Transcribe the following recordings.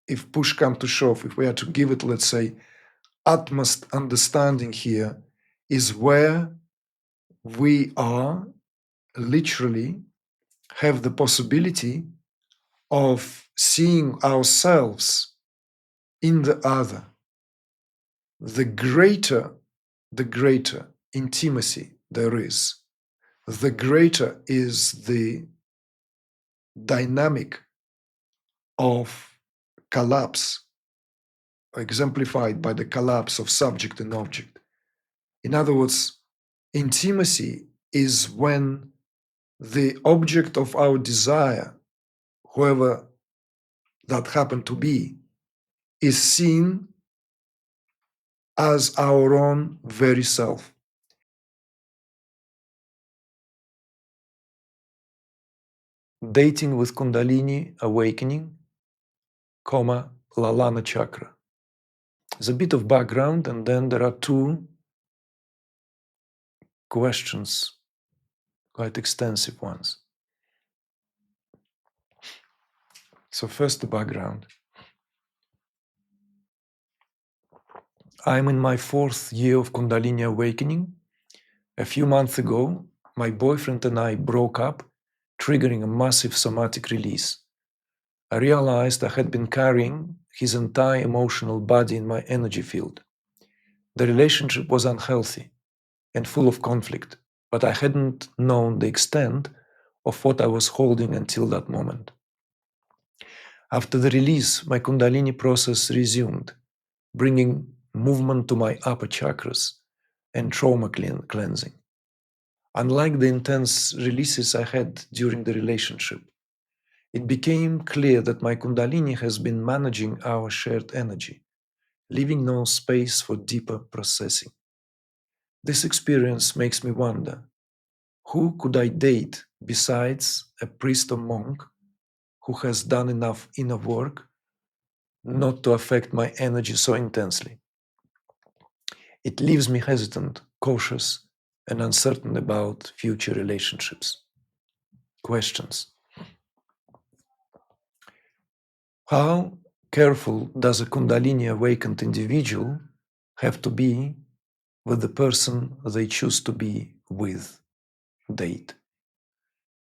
if push come to shove, if we are to give it, let's say, utmost understanding here, is where we are literally have the possibility of seeing ourselves in the other. The greater intimacy there is, the greater is the dynamic of collapse, exemplified by the collapse of subject and object. In other words, intimacy is when the object of our desire, whoever that happened to be, is seen as our own very self. Dating with Kundalini awakening, Lalana Chakra. There's a bit of background, and then there are two questions, quite extensive ones. So first, the background. I'm in my 4th year of Kundalini awakening. A few months ago, my boyfriend and I broke up, triggering a massive somatic release. I realized I had been carrying his entire emotional body in my energy field. The relationship was unhealthy and full of conflict, but I hadn't known the extent of what I was holding until that moment. After the release, my Kundalini process resumed, bringing movement to my upper chakras and trauma cleansing. Unlike the intense releases I had during the relationship, it became clear that my Kundalini has been managing our shared energy, leaving no space for deeper processing. This experience makes me wonder, who could I date besides a priest or monk who has done enough inner work not to affect my energy so intensely? It leaves me hesitant, cautious, and uncertain about future relationships. Questions. How careful does a Kundalini awakened individual have to be with the person they choose to be with, date?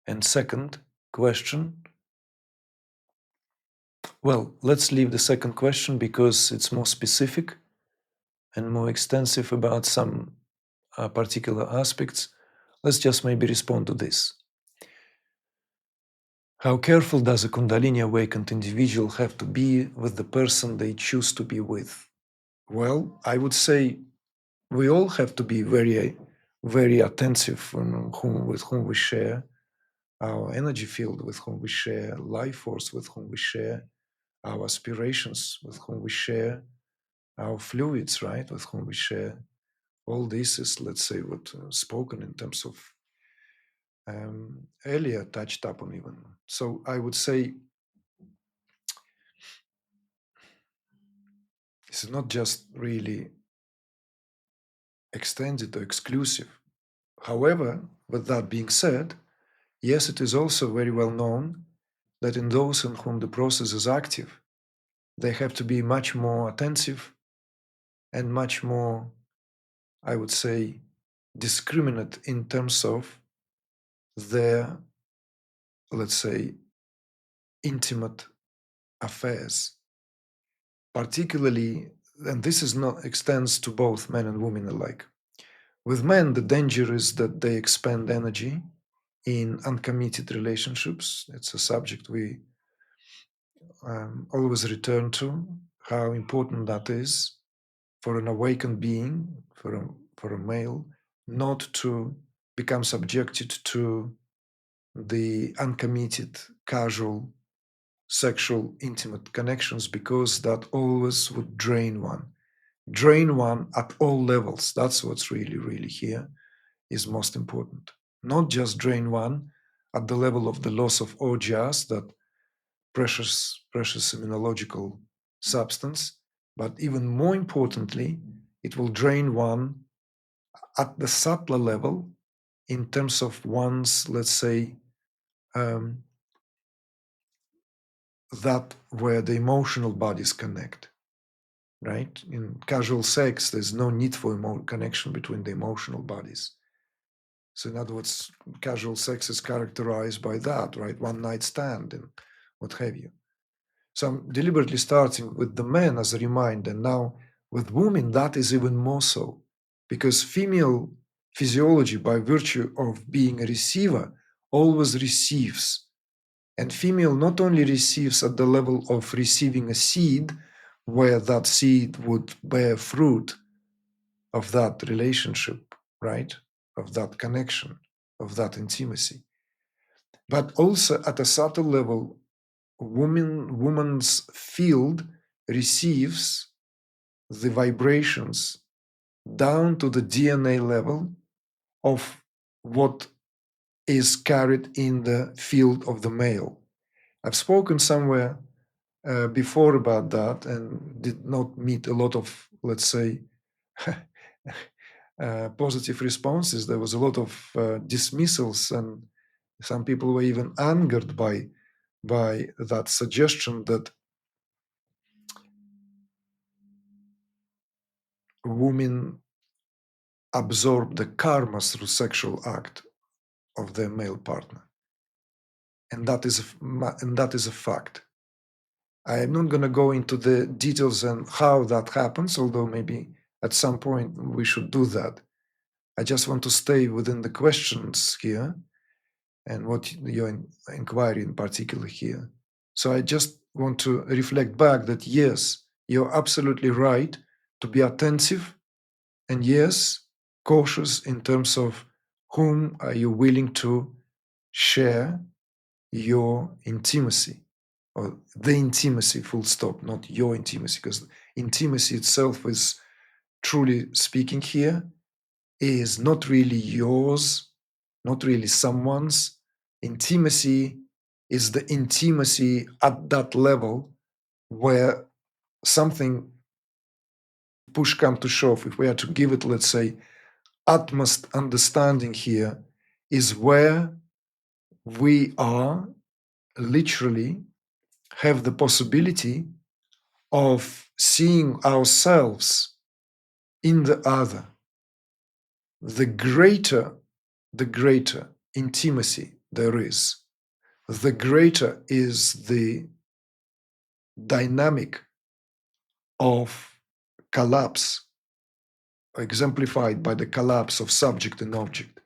And second question, well, let's leave the second question because it's more specific and more extensive about some particular aspects. Let's just maybe respond to this. How careful does a Kundalini awakened individual have to be with the person they choose to be with? Well, I would say we all have to be very, very attentive with whom we share our energy field, with whom we share life force, with whom we share our aspirations, with whom we share our fluids, right? With whom we share all this is, let's say, what spoken in terms of earlier touched upon even. So I would say it's not just really extended or exclusive. However, with that being said, yes, it is also very well known that in those in whom the process is active, they have to be much more attentive and much more, I would say, discriminate in terms of their, let's say, intimate affairs. Particularly, and this is not extends to both men and women alike. With men, the danger is that they expend energy in uncommitted relationships. It's a subject we always return to, how important that is for an awakened being, for a male, not to become subjected to the uncommitted, casual, sexual, intimate connections, because that always would drain one at all levels. That's what's really, really here is most important. Not just drain one at the level of the loss of ojas, that precious immunological substance, but even more importantly, it will drain one at the subtler level in terms of one's, let's say, that where the emotional bodies connect, right? In casual sex, there's no need for connection between the emotional bodies. So in other words, casual sex is characterized by that, right? One night stand and what have you. So I'm deliberately starting with the men as a reminder. Now with women, that is even more so, because female physiology, by virtue of being a receiver, always receives. And female not only receives at the level of receiving a seed, where that seed would bear fruit of that relationship, right? Of that connection, of that intimacy. But also at a subtle level, woman's field receives the vibrations down to the DNA level of what is carried in the field of the male. I've spoken somewhere before about that and did not meet a lot of, let's say, positive responses. There was a lot of dismissals, and some people were even angered by that suggestion that women absorb the karma through sexual act of their male partner, and that is a fact. I am not going to go into the details and how that happens, although maybe at some point we should do that. I just want to stay within the questions here and what your inquiry in particular here. So I just want to reflect back that yes, you're absolutely right to be attentive, and yes, cautious in terms of whom are you willing to share your intimacy, or the intimacy, full stop, not your intimacy, because intimacy itself is, truly speaking here, is not really yours, not really someone's. Intimacy is the intimacy at that level where something, push come to shove, if we are to give it, let's say, utmost understanding here, is where we are literally have the possibility of seeing ourselves in the other. The greater intimacy there is, the greater is the dynamic of collapse, exemplified by the collapse of subject and object.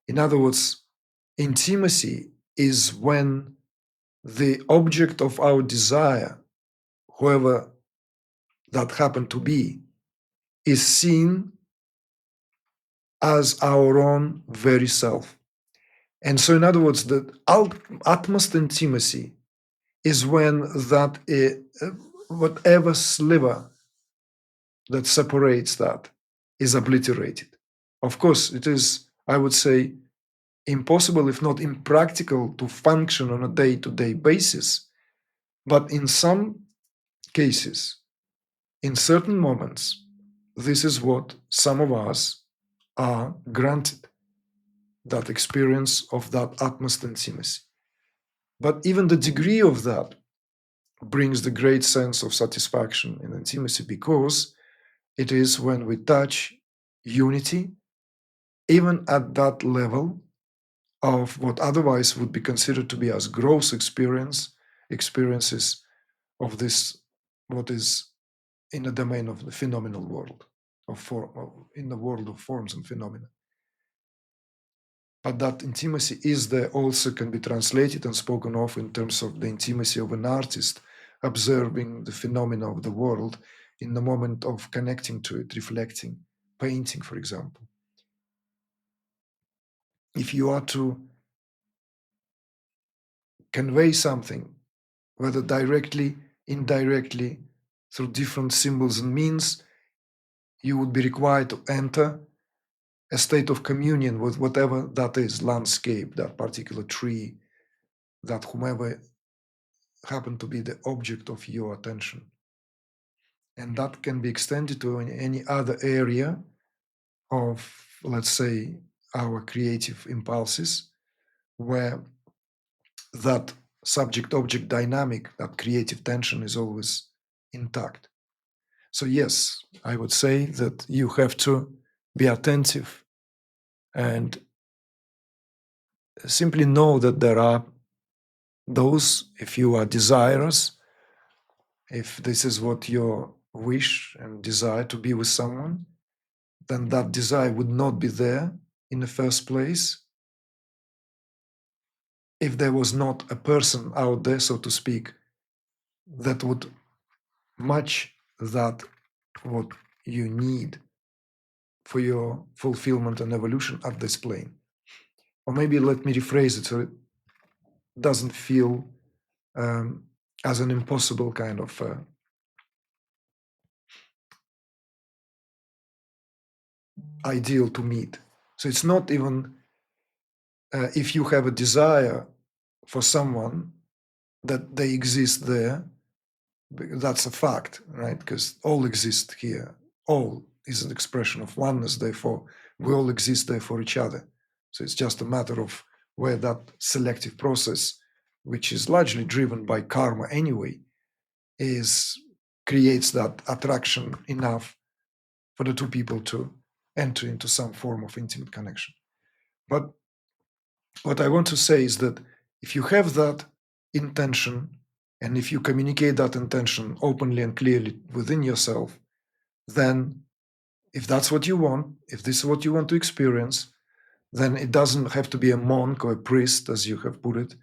In other words, intimacy is when the object of our desire, whoever that happened to be, is seen as our own very self. And so, in other words, the utmost intimacy is when that whatever sliver that separates that is obliterated. Of course, it is, I would say, impossible, if not impractical, to function on a day-to-day basis. But in some cases, in certain moments, this is what some of us are granted, that experience of that utmost intimacy. But even the degree of that brings the great sense of satisfaction and intimacy, because it is when we touch unity, even at that level of what otherwise would be considered to be as gross experiences of this, what is in the domain of the phenomenal world, in the world of forms and phenomena. But that intimacy is there, also can be translated and spoken of in terms of the intimacy of an artist observing the phenomena of the world in the moment of connecting to it, reflecting, painting, for example. If you are to convey something, whether directly, indirectly, through different symbols and means, you would be required to enter a state of communion with whatever that is, landscape, that particular tree, that whomever happened to be the object of your attention. And that can be extended to any other area of, let's say, our creative impulses, where that subject-object dynamic, that creative tension is always intact. So yes, I would say that you have to be attentive and simply know that there are those, if you are desirous, if this is what your wish and desire to be with someone, then that desire would not be there in the first place if there was not a person out there, so to speak, that would match that what you need for your fulfillment and evolution at this plane. Or maybe let me rephrase it so it doesn't feel as an impossible kind of ideal to meet. So it's not even if you have a desire for someone that they exist there, that's a fact, right? Because all exist here. All is an expression of oneness, therefore we all exist there for each other. So it's just a matter of where that selective process, which is largely driven by karma anyway, creates that attraction enough for the two people to enter into some form of intimate connection. But what I want to say is that if you have that intention, and if you communicate that intention openly and clearly within yourself, then if that's what you want, if this is what you want to experience, then it doesn't have to be a monk or a priest, as you have put it.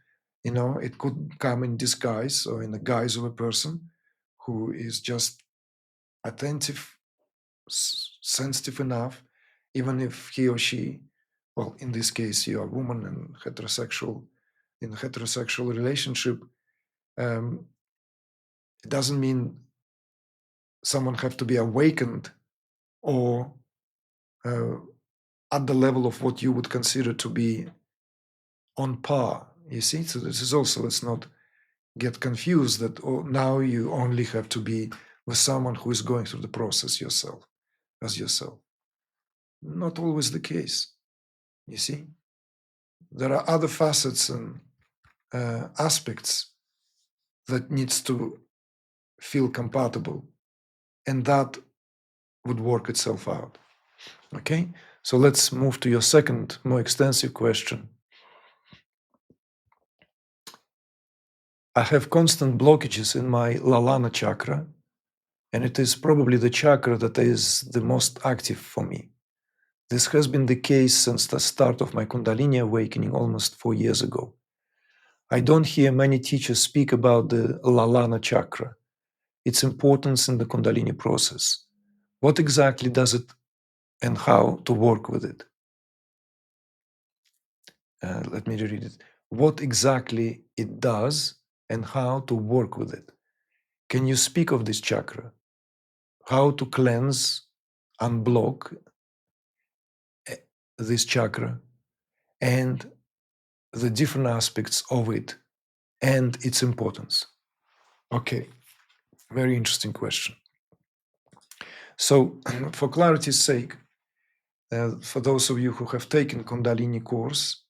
You know, it could come in disguise or in the guise of a person who is just attentive, sensitive enough, even if he or she, well, in this case, you're a woman and heterosexual, in a heterosexual relationship, it doesn't mean someone have to be awakened or at the level of what you would consider to be on par. You see, so this is also, let's not get confused that now you only have to be with someone who is going through the process yourself, as yourself. Not always the case. You see, there are other facets and aspects that needs to feel compatible, and that would work itself out. Okay, so let's move to your second, more extensive question. I have constant blockages in my Lalana Chakra, and it is probably the chakra that is the most active for me. This has been the case since the start of my Kundalini awakening almost 4 years ago. I don't hear many teachers speak about the Lalana Chakra, its importance in the Kundalini process. What exactly does it and how to work with it? Let me read it. What exactly it does and how to work with it. Can you speak of this chakra? How to cleanse, unblock this chakra and the different aspects of it and its importance? Okay, very interesting question. So, for clarity's sake, for those of you who have taken Kundalini course,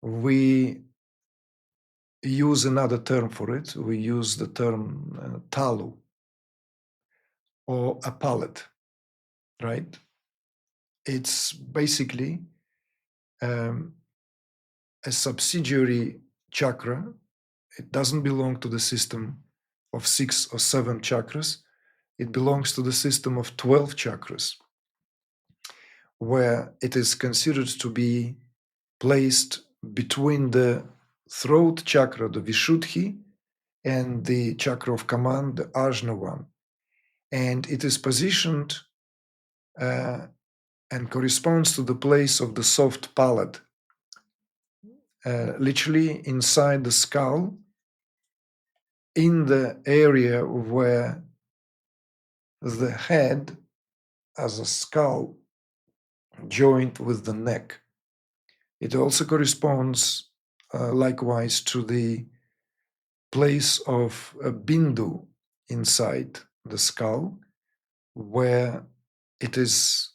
we use another term for it. We use the term talu or a palette, right? It's basically a subsidiary chakra. It doesn't belong to the system of 6 or 7 chakras. It belongs to the system of 12 chakras, where it is considered to be placed between the throat chakra, the Vishuddhi, and the chakra of command, the Ajna one. And it is positioned and corresponds to the place of the soft palate, literally inside the skull, in the area where the head as a skull joined with the neck. It also corresponds likewise to the place of a bindu inside the skull, where it is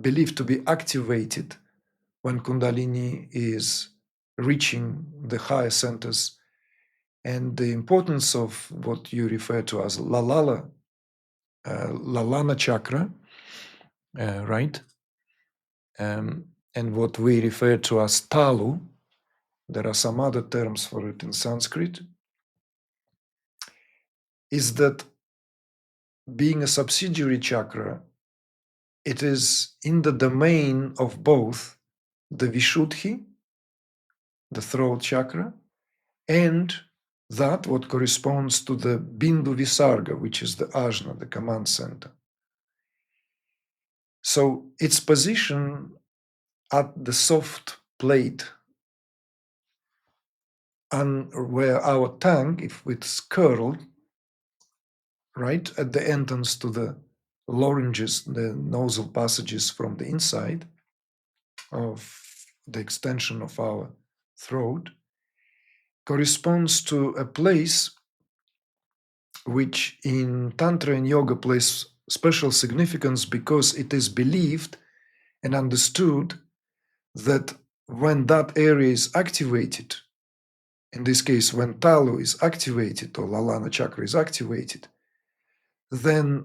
believed to be activated when Kundalini is reaching the higher centers, and the importance of what you refer to as Lalana Chakra, right? And what we refer to as Talu. There are some other terms for it in Sanskrit. Is that being a subsidiary chakra, it is in the domain of both the Vishuddhi, the throat chakra, and that what corresponds to the Bindu Visarga, which is the ajna, the command center. So its position at the soft plate, and where our tongue, if it's curled, right at the entrance to the larynges, the nasal passages from the inside of the extension of our throat, corresponds to a place which in Tantra and Yoga plays special significance because it is believed and understood that when that area is activated, in this case, when Talu is activated or Lalana Chakra is activated, then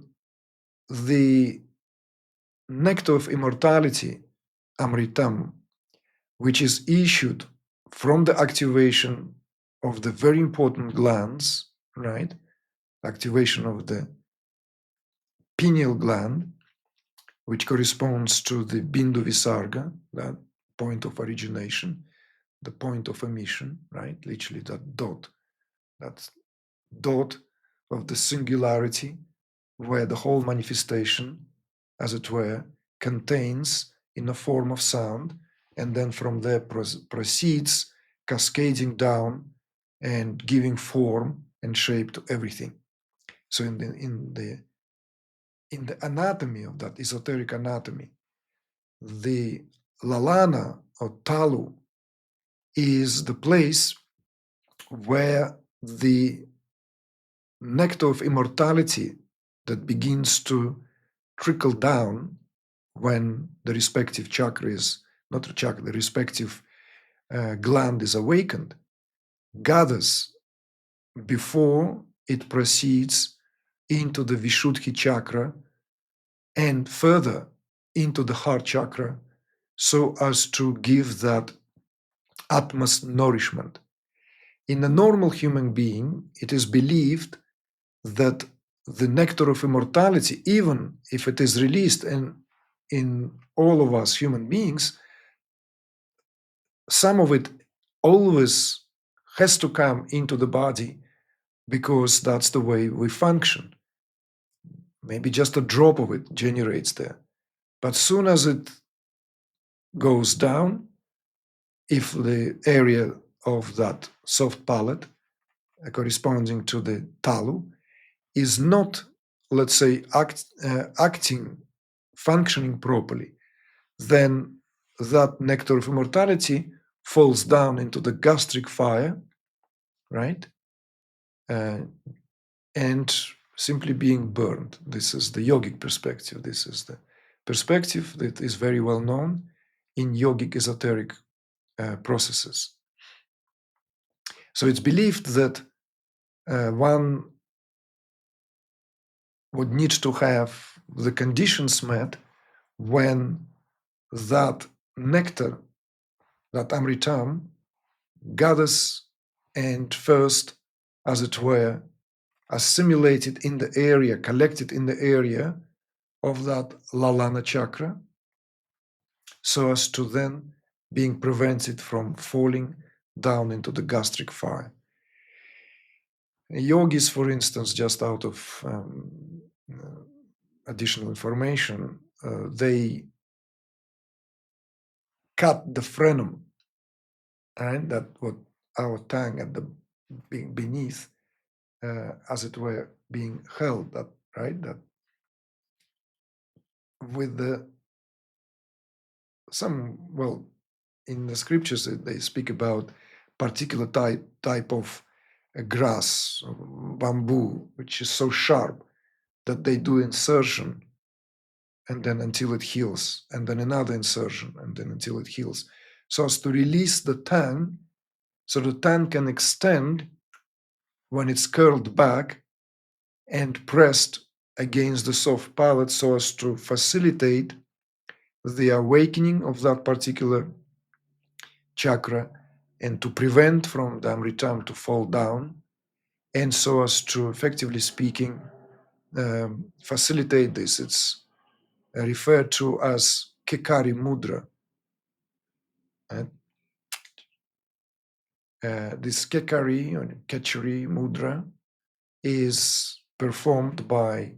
the nectar of immortality, Amritam, which is issued from the activation of the very important glands, right? Activation of the pineal gland, which corresponds to the Bindu Visarga, that point of origination, the point of emission, right? Literally that dot of the singularity, where the whole manifestation, as it were, contains in a form of sound, and then from there proceeds cascading down and giving form and shape to everything. So in the anatomy of that esoteric anatomy, the Lalana or Talu is the place where the nectar of immortality that begins to trickle down when the respective chakra is, not the chakra, the respective gland is awakened, gathers before it proceeds into the Vishuddhi chakra and further into the heart chakra, so as to give that utmost nourishment. In a normal human being, it is believed that the nectar of immortality, even if it is released in all of us human beings, some of it always has to come into the body because that's the way we function. Maybe just a drop of it generates there. But soon as it goes down, if the area of that soft palate corresponding to the talu is not, let's say, acting, functioning properly, then that nectar of immortality falls down into the gastric fire, right? And simply being burned. This is the yogic perspective. This is the perspective that is very well known in yogic esoteric processes. So it's believed that one would need to have the conditions met when that nectar, that amritam, gathers and first, as it were, assimilated in the area, collected in the area of that Lalana Chakra, so as to then being prevented from falling down into the gastric fire. Yogis, for instance, just out of additional information, they cut the frenum, right? That what our tongue at the beneath, as it were, being held, that right, that with the in the scriptures they speak about particular type of grass, bamboo, which is so sharp that they do insertion and then until it heals, and then another insertion, and then until it heals. so as to release the tongue, so the tongue can extend when it's curled back and pressed against the soft palate, so as to facilitate the awakening of that particular chakra and to prevent from the amritam to fall down, and so as to, effectively speaking, facilitate this. It's referred to as Kekari Mudra. This Kekari or Kechari Mudra is performed by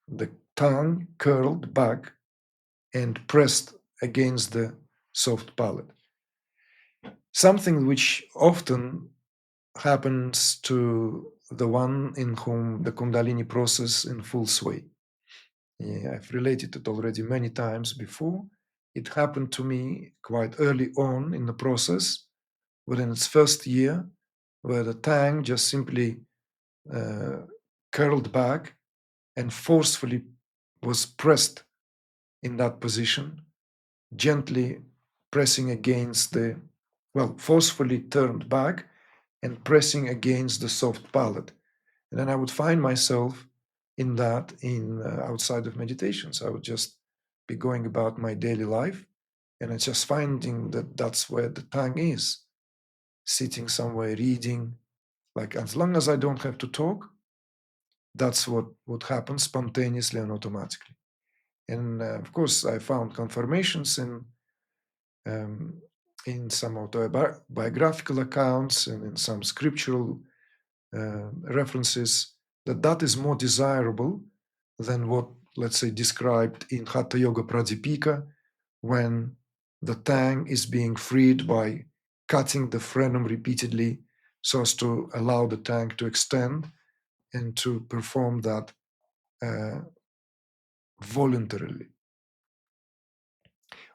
the tongue curled back and pressed against the soft palate. Something which often happens to the one in whom the Kundalini process in full sway. Yeah, I've related it already many times before. It happened to me quite early on in the process, within its first year, where the tongue just simply curled back and forcefully was pressed in that position, gently pressing against forcefully turned back and pressing against the soft palate. And then I would find myself in that outside of meditations. I would just be going about my daily life, and it's just finding that that's where the tongue is, sitting somewhere reading. Like, as long as I don't have to talk, that's what would happen spontaneously and automatically. And of course, I found confirmations in some autobiographical accounts and in some scriptural references that is more desirable than what, let's say, described in Hatha Yoga Pradipika, when the tongue is being freed by cutting the frenum repeatedly so as to allow the tongue to extend and to perform that voluntarily.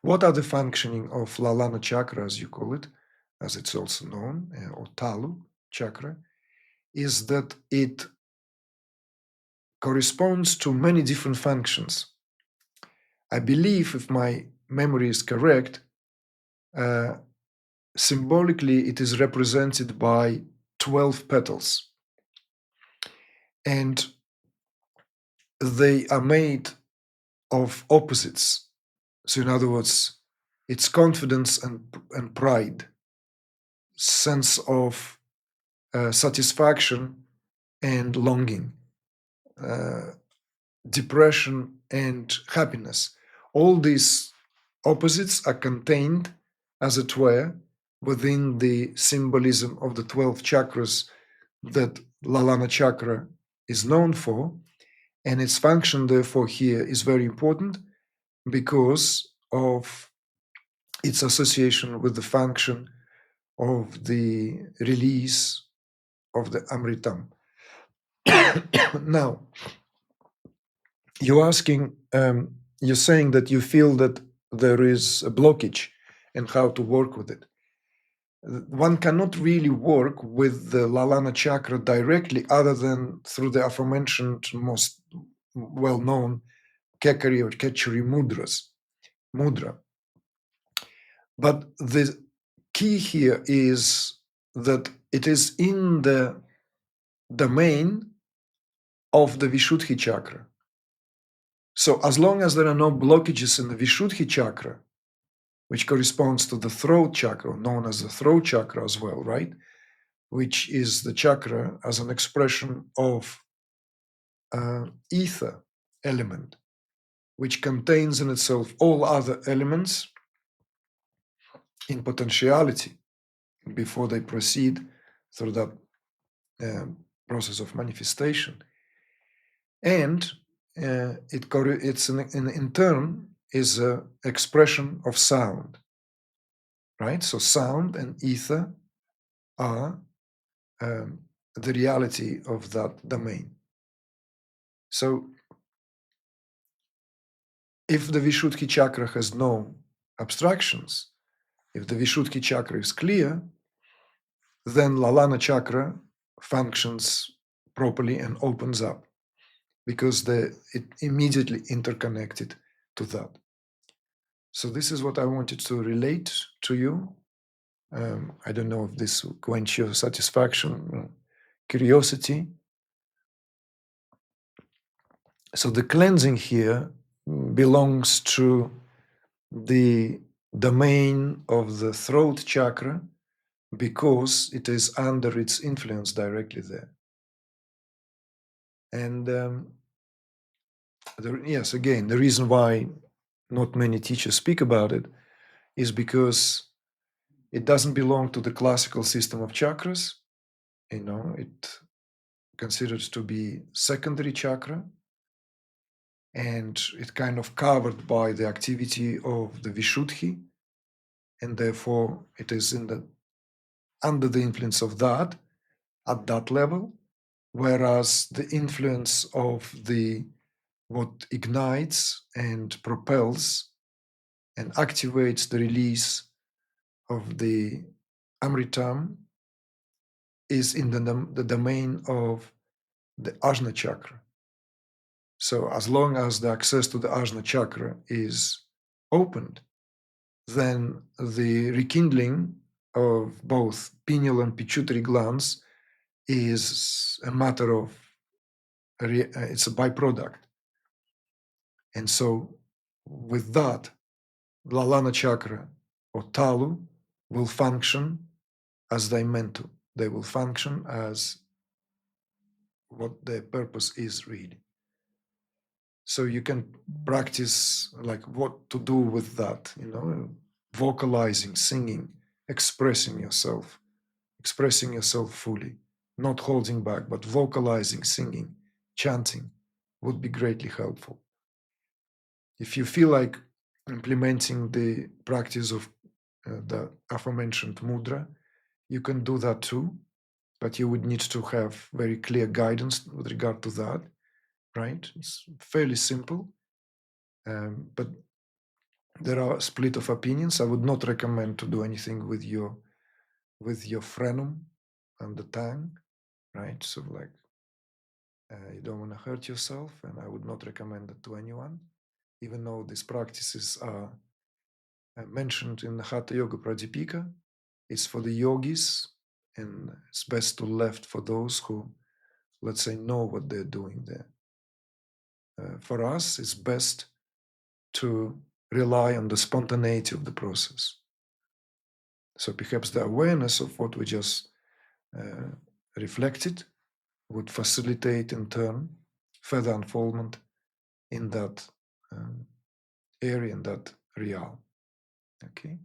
What are the functioning of Lalana Chakra, as you call it, as it's also known, or Talu Chakra, is that it corresponds to many different functions. I believe, if my memory is correct, symbolically it is represented by 12 petals. And they are made of opposites. So in other words, it's confidence and pride, sense of satisfaction and longing, depression and happiness. All these opposites are contained, as it were, within the symbolism of the 12 chakras that Lalana Chakra is known for. And its function, therefore, here is very important because of its association with the function of the release of the Amritam. Now, you're saying that you feel that there is a blockage and how to work with it. One cannot really work with the Lalana Chakra directly other than through the aforementioned, most well-known Kekari or Kechari mudra. But the key here is that it is in the domain of the Vishuddhi Chakra. So as long as there are no blockages in the Vishuddhi Chakra, which corresponds to the throat chakra, known as the throat chakra as well, right? Which is the chakra as an expression of ether element, which contains in itself all other elements in potentiality before they proceed through that process of manifestation. And it's in turn is an expression of sound, right? So sound and ether are the reality of that domain. So if the Vishuddhi Chakra has no abstractions, if the Vishuddhi Chakra is clear, then Lalana Chakra functions properly and opens up because it immediately interconnected to that. So this is what I wanted to relate to you. I don't know if this will quench your satisfaction, curiosity. So the cleansing here belongs to the domain of the throat chakra because it is under its influence directly there. And yes, again, the reason why not many teachers speak about it is because it doesn't belong to the classical system of chakras. It considered to be secondary chakra, and it's kind of covered by the activity of the Vishuddhi, and therefore it is under the influence of that at that level, whereas the influence of what ignites and propels and activates the release of the Amritam is in the domain of the Ajna chakra. So as long as the access to the Ajna chakra is opened, then the rekindling of both pineal and pituitary glands is a matter of, it's a byproduct. And so with that, Lalana chakra or Talu will function as they meant to. They will function as what their purpose is really. So you can practice like what to do with that, vocalizing, singing, expressing yourself fully, not holding back, but vocalizing, singing, chanting would be greatly helpful. If you feel like implementing the practice of the aforementioned mudra, you can do that too, but you would need to have very clear guidance with regard to that, right? It's fairly simple, but there are a split of opinions. I would not recommend to do anything with your frenum and the tongue, right? So like you don't want to hurt yourself, and I would not recommend it to anyone, even though these practices are mentioned in the Hatha Yoga Pradipika. It's for the yogis, and it's best to left for those who, let's say, know what they're doing there. For us, it's best to rely on the spontaneity of the process. So perhaps the awareness of what we just reflected would facilitate in turn further unfoldment in that area, in that realm. Okay.